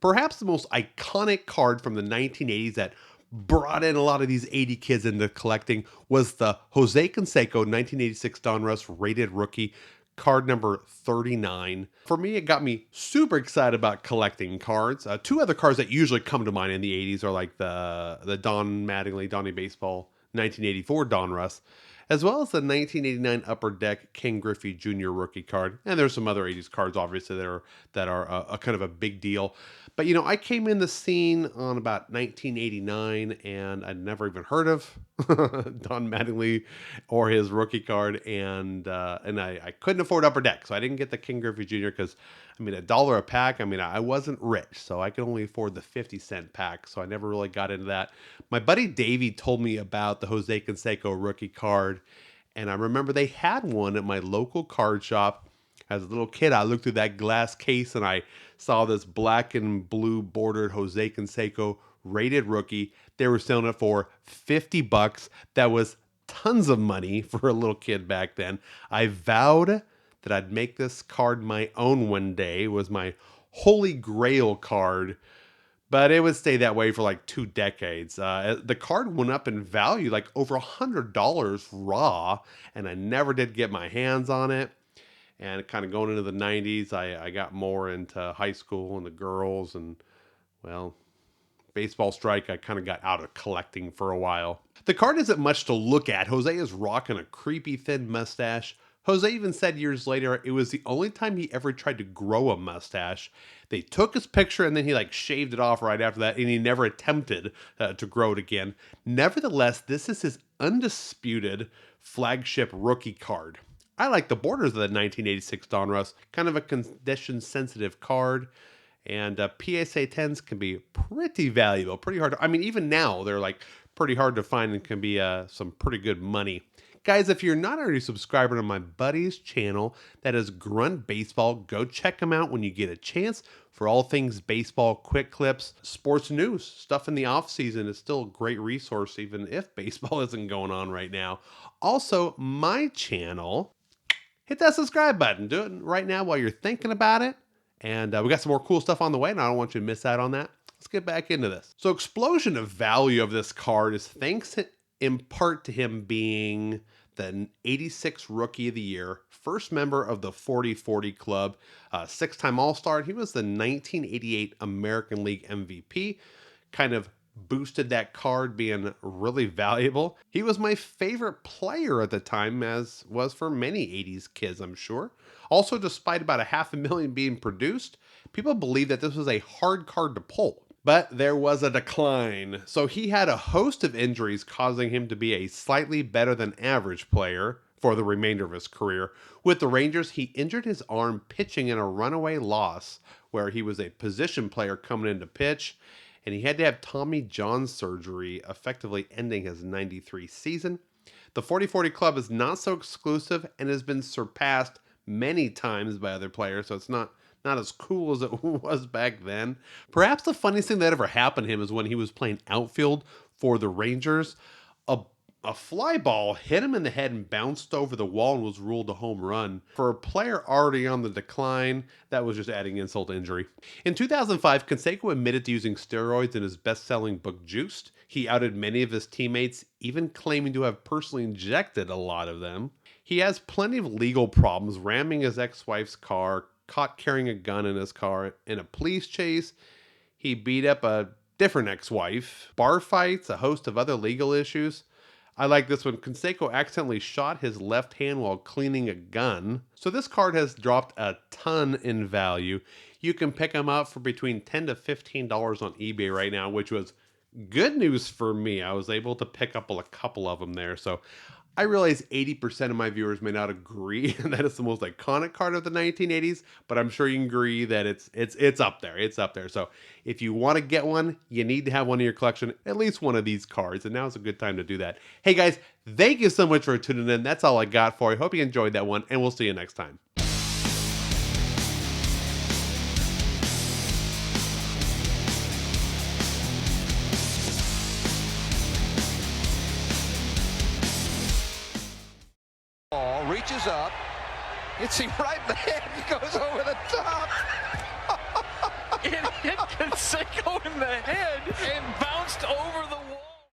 Perhaps the most iconic card from the 1980s that brought in a lot of these 80 kids into collecting was the Jose Canseco 1986 Donruss rated rookie card number 39. For me, it got me super excited about collecting cards. Two other cards that usually come to mind in the 80s are like the Don Mattingly Donnie Baseball 1984 Donruss, as well as the 1989 Upper Deck Ken Griffey Jr. rookie card. And there's some other 80s cards, obviously, that are a kind of a big deal. But I came in the scene on about 1989, and I'd never even heard of Don Mattingly or his rookie card, and I couldn't afford Upper Deck, so I didn't get the Ken Griffey Jr. because $1 a pack. I wasn't rich, so I could only afford the 50-cent pack, so I never really got into that. My buddy Davey told me about the Jose Canseco rookie card, and I remember they had one at my local card shop. As a little kid, I looked through that glass case and I saw this black and blue bordered Jose Canseco rated rookie. They were selling it for $50. That was tons of money for a little kid back then. I vowed that I'd make this card my own one day. It was my holy grail card, but it would stay that way for like 2 decades. The card went up in value like over $100 raw, and I never did get my hands on it. And kind of going into the 90s, I got more into high school and the girls, and well, baseball strike, I kind of got out of collecting for a while. The card isn't much to look at. Jose is rocking a creepy thin mustache. Jose even said years later it was the only time he ever tried to grow a mustache. They took his picture and then he shaved it off right after that, and he never attempted to grow it again. Nevertheless, this is his undisputed flagship rookie card. I like the borders of the 1986 Donruss, kind of a condition-sensitive card, and PSA 10s can be pretty valuable, pretty hard. Even now, they're pretty hard to find and can be some pretty good money. Guys, if you're not already a subscriber to my buddy's channel, that is Grunt Baseball, go check him out when you get a chance for all things baseball, quick clips, sports news, stuff in the off season is still a great resource, even if baseball isn't going on right now. Also, my channel, hit that subscribe button. Do it right now while you're thinking about it. And we got some more cool stuff on the way, and I don't want you to miss out on that. Let's get back into this. So explosion of value of this card is thanks in part to him being the 86 Rookie of the Year, first member of the 40-40 Club, 6-time All-Star. He was the 1988 American League MVP, kind of boosted that card being really valuable. He was my favorite player at the time, as was for many 80s kids, I'm sure. Also, despite about 500,000 being produced, people believe that this was a hard card to pull. But there was a decline. So he had a host of injuries causing him to be a slightly better than average player for the remainder of his career. With the Rangers, he injured his arm pitching in a runaway loss where he was a position player coming in to pitch, and he had to have Tommy John surgery, effectively ending his 93 season. The 40-40 Club is not so exclusive and has been surpassed many times by other players, so it's not as cool as it was back then. Perhaps the funniest thing that ever happened to him is when he was playing outfield for the Rangers. A fly ball hit him in the head and bounced over the wall and was ruled a home run. For a player already on the decline, that was just adding insult to injury. In 2005, Canseco admitted to using steroids in his best-selling book Juiced. He outed many of his teammates, even claiming to have personally injected a lot of them. He has plenty of legal problems, ramming his ex-wife's car, caught carrying a gun in his car, in a police chase. He beat up a different ex-wife, bar fights, a host of other legal issues. I like this one. Canseco accidentally shot his left hand while cleaning a gun. So this card has dropped a ton in value. You can pick them up for between $10 to $15 on eBay right now, which was good news for me. I was able to pick up a couple of them there. So I realize 80% of my viewers may not agree that it's the most iconic card of the 1980s, but I'm sure you can agree that it's up there. It's up there. So if you want to get one, you need to have one in your collection, at least one of these cards, and now's a good time to do that. Hey guys, thank you so much for tuning in. That's all I got for you. Hope you enjoyed that one, and we'll see you next time. Reaches up, hits him right in the head, he goes over the top. Idiot